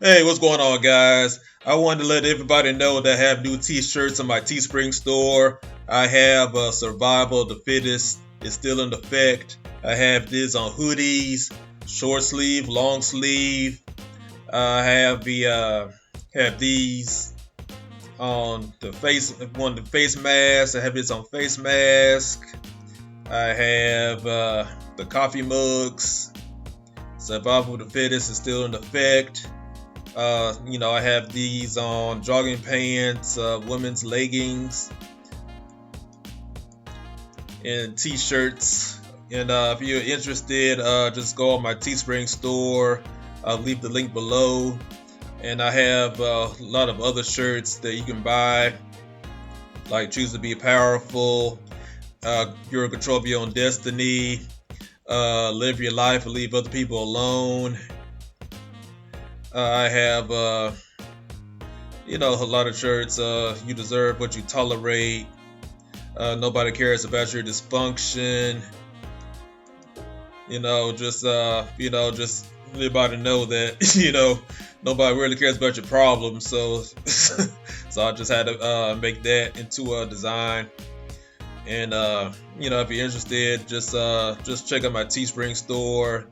Hey, what's going on, guys? I wanted to let everybody know that I have new t-shirts in my Teespring store. I have Survival of the Fittest. It's still in effect. I have this on hoodies, short sleeve, long sleeve. I have these on the face mask. I have this on face mask. I have the coffee mugs. Survival of the Fittest is still in effect. I have these on jogging pants, women's leggings, and t-shirts. And if you're interested, just go on my Teespring store. I'll leave the link below. And I have a lot of other shirts that you can buy, like Choose to Be Powerful, You're in Control of Your Own Destiny, Live Your Life and Leave Other People Alone. I have a lot of shirts. You deserve what you tolerate. Nobody cares about your dysfunction. Just everybody know that nobody really cares about your problems. So, so I just had to make that into a design. And if you're interested, just check out my Teespring store.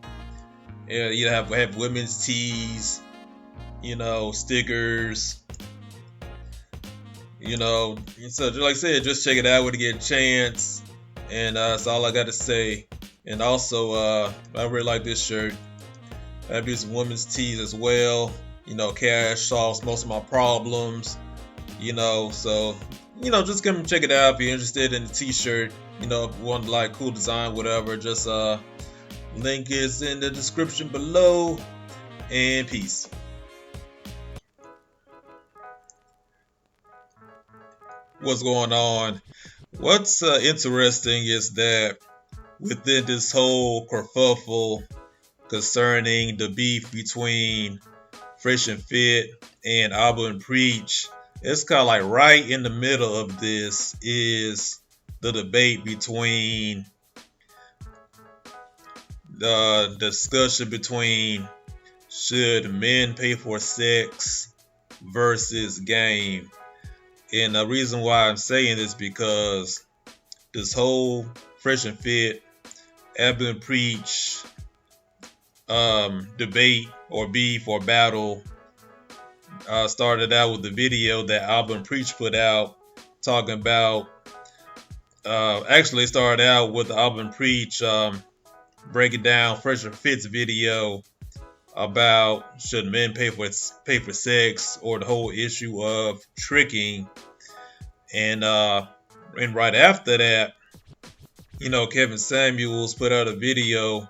Yeah, have women's tees, stickers. So like I said, just check it out when you get a chance. And that's all I got to say. And also, I really like this shirt. I have these women's tees as well. Cash solves most of my problems. So just come and check it out if you're interested in the t-shirt. If you want to like cool design, whatever. Just link is in the description below. And peace. What's going on? What's interesting is that within this whole kerfuffle concerning the beef between Fresh and Fit and Abba and Preach, it's kind of like right in the middle of this is the debate between the discussion between should men pay for sex versus game. And the reason why I'm saying this because this whole Fresh and Fit, Abba and Preach debate or beef or battle started out with the video that Abba and Preach put out talking about. Actually, started out with Abba and Preach breaking down Fresh and Fit's video about should men pay for sex or the whole issue of tricking. And right after that, Kevin Samuels put out a video.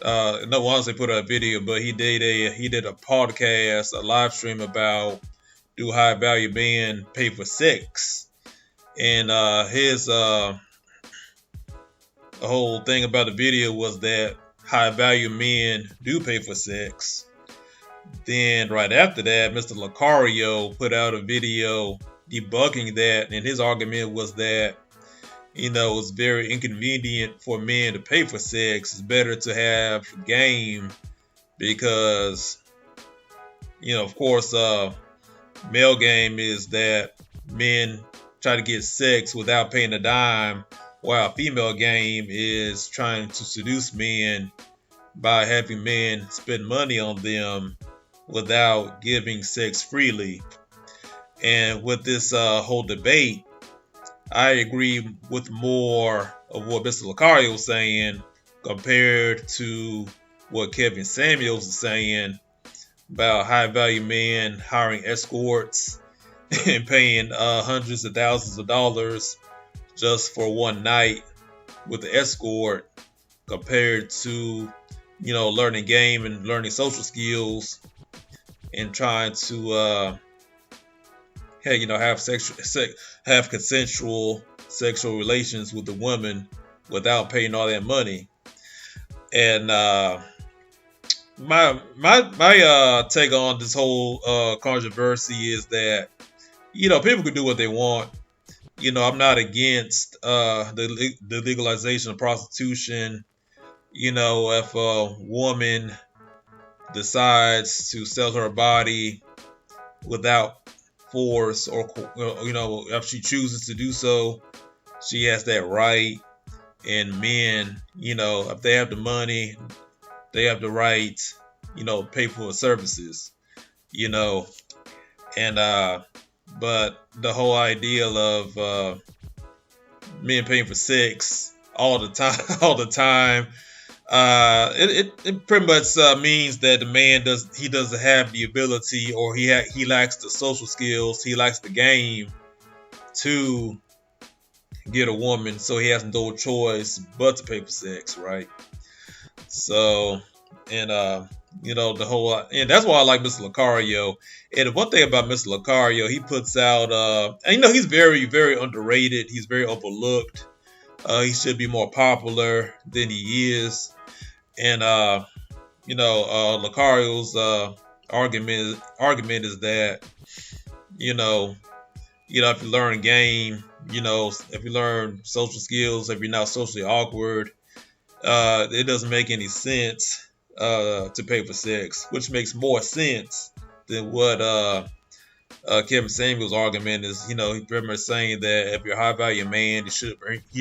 No, once they put out a video, but he did a podcast, a live stream about do high value men pay for sex, and his the whole thing about the video was that high value men do pay for sex. Then right after that, Mr. Locario put out a video debunking that, and his argument was that it's very inconvenient for men to pay for sex. It's better to have game because, of course, male game is that men try to get sex without paying a dime, while female game is trying to seduce men by having men spend money on them without giving sex freely. And with this whole debate, I agree with more of what Mr. Locario was saying compared to what Kevin Samuels is saying about high value men hiring escorts and paying hundreds of thousands of dollars just for one night with the escort compared to, learning game and learning social skills and trying to have consensual sexual relations with the woman without paying all that money. And my take on this whole controversy is that people can do what they want. I'm not against the legalization of prostitution. If a woman decides to sell her body without force, or if she chooses to do so, she has that right. And men, if they have the money, they have the right, pay for her services, you know. And but the whole idea of men paying for sex all the time, all the time, it pretty much means that the man doesn't have the ability, or he lacks the social skills, he lacks the game to get a woman, so he has no choice but to pay for sex, right? So, and the whole, and that's why I like Mr. Locario. And one thing about Mr. Locario, he puts out, and he's very, very underrated. He's very overlooked. He should be more popular than he is. And Locario's argument is that if you learn game, if you learn social skills, if you're not socially awkward, it doesn't make any sense to pay for sex, which makes more sense than what Kevin Samuel's argument is. He pretty much saying that if you're a high value man, he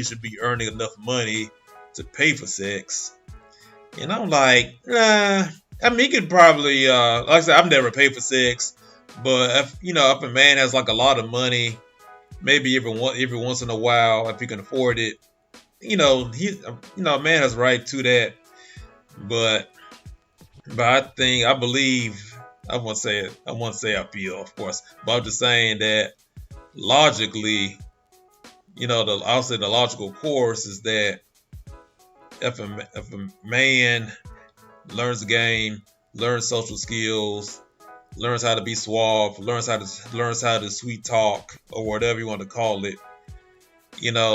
should be earning enough money to pay for sex. And I'm like, nah. I mean, he could probably, like I said, I've never paid for sex, but if a man has like a lot of money, maybe every once in a while, if he can afford it, a man has a right to that. But I believe, I won't say I feel, of course, but I'm just saying that logically, I'll say the logical course is that if a man learns the game, learns social skills, learns how to be suave, learns how to sweet talk, or whatever you want to call it,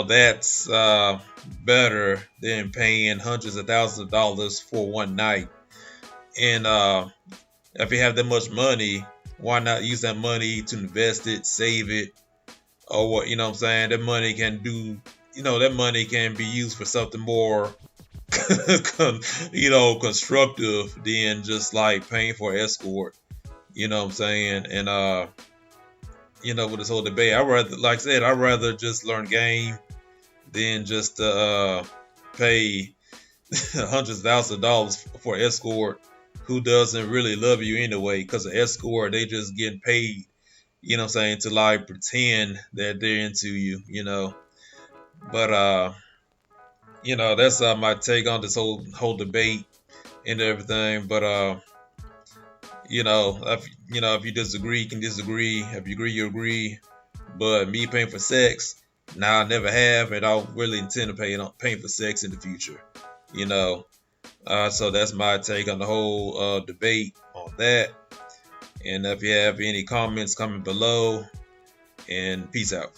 that's better than paying hundreds of thousands of dollars for one night. And if you have that much money, why not use that money to invest it, save it, or what? You know what I'm saying? That money can do, that money can be used for something more, constructive than just like paying for an escort. You know what I'm saying? And with this whole debate, I'd rather just learn game than just pay hundreds of thousands of dollars for an escort who doesn't really love you anyway. Because an escort, they just getting paid, to like pretend that they're into you, But that's my take on this whole debate and everything. But if you disagree, you can disagree. If you agree, you agree. But me paying for sex, I never have, and I don't really intend to paying for sex in the future. So that's my take on the whole debate on that. And if you have any comments, comment below. And peace out.